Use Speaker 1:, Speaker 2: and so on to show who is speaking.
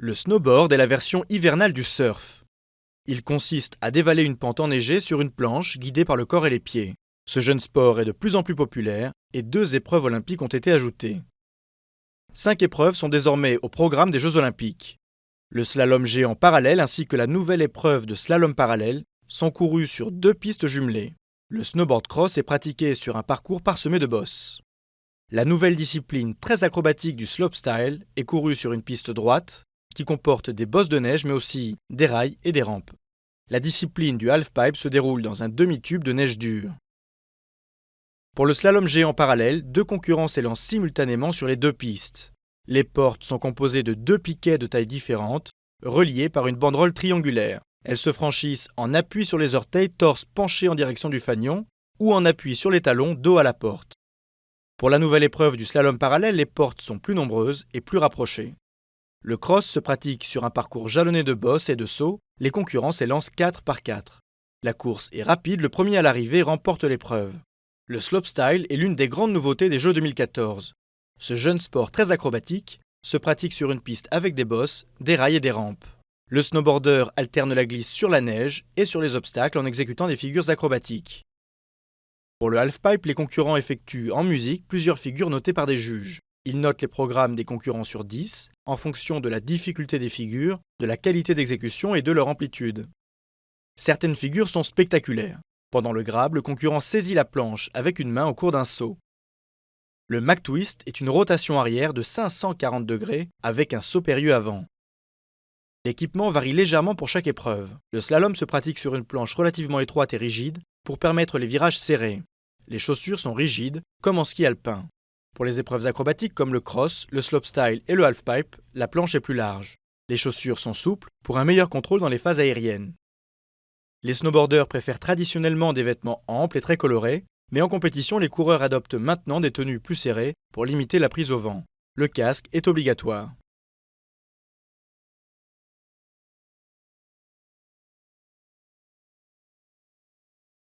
Speaker 1: Le snowboard est la version hivernale du surf. Il consiste à dévaler une pente enneigée sur une planche guidée par le corps et les pieds. Ce jeune sport est de plus en plus populaire et 2 épreuves olympiques ont été ajoutées. 5 épreuves sont désormais au programme des Jeux olympiques. Le slalom géant parallèle ainsi que la nouvelle épreuve de slalom parallèle sont courus sur 2 pistes jumelées. Le snowboard cross est pratiqué sur un parcours parsemé de bosses. La nouvelle discipline très acrobatique du slopestyle est courue sur une piste droite qui comporte des bosses de neige mais aussi des rails et des rampes. La discipline du halfpipe se déroule dans un demi-tube de neige dure. Pour le slalom géant parallèle, 2 concurrents s'élancent simultanément sur les 2 pistes. Les portes sont composées de 2 piquets de tailles différentes, reliés par une banderole triangulaire. Elles se franchissent en appui sur les orteils, torse penché en direction du fanion, ou en appui sur les talons, dos à la porte. Pour la nouvelle épreuve du slalom parallèle, les portes sont plus nombreuses et plus rapprochées. Le cross se pratique sur un parcours jalonné de bosses et de sauts, les concurrents s'élancent 4 par 4. La course est rapide, le premier à l'arrivée remporte l'épreuve. Le slopestyle est l'une des grandes nouveautés des Jeux 2014. Ce jeune sport très acrobatique se pratique sur une piste avec des bosses, des rails et des rampes. Le snowboarder alterne la glisse sur la neige et sur les obstacles en exécutant des figures acrobatiques. Pour le halfpipe, les concurrents effectuent en musique plusieurs figures notées par des juges. Ils notent les programmes des concurrents sur 10 en fonction de la difficulté des figures, de la qualité d'exécution et de leur amplitude. Certaines figures sont spectaculaires. Pendant le grab, le concurrent saisit la planche avec une main au cours d'un saut. Le McTwist est une rotation arrière de 540 degrés avec un saut périlleux avant. L'équipement varie légèrement pour chaque épreuve. Le slalom se pratique sur une planche relativement étroite et rigide pour permettre les virages serrés. Les chaussures sont rigides, comme en ski alpin. Pour les épreuves acrobatiques comme le cross, le slopestyle et le halfpipe, la planche est plus large. Les chaussures sont souples pour un meilleur contrôle dans les phases aériennes. Les snowboarders préfèrent traditionnellement des vêtements amples et très colorés, mais en compétition, les coureurs adoptent maintenant des tenues plus serrées pour limiter la prise au vent. Le casque est obligatoire.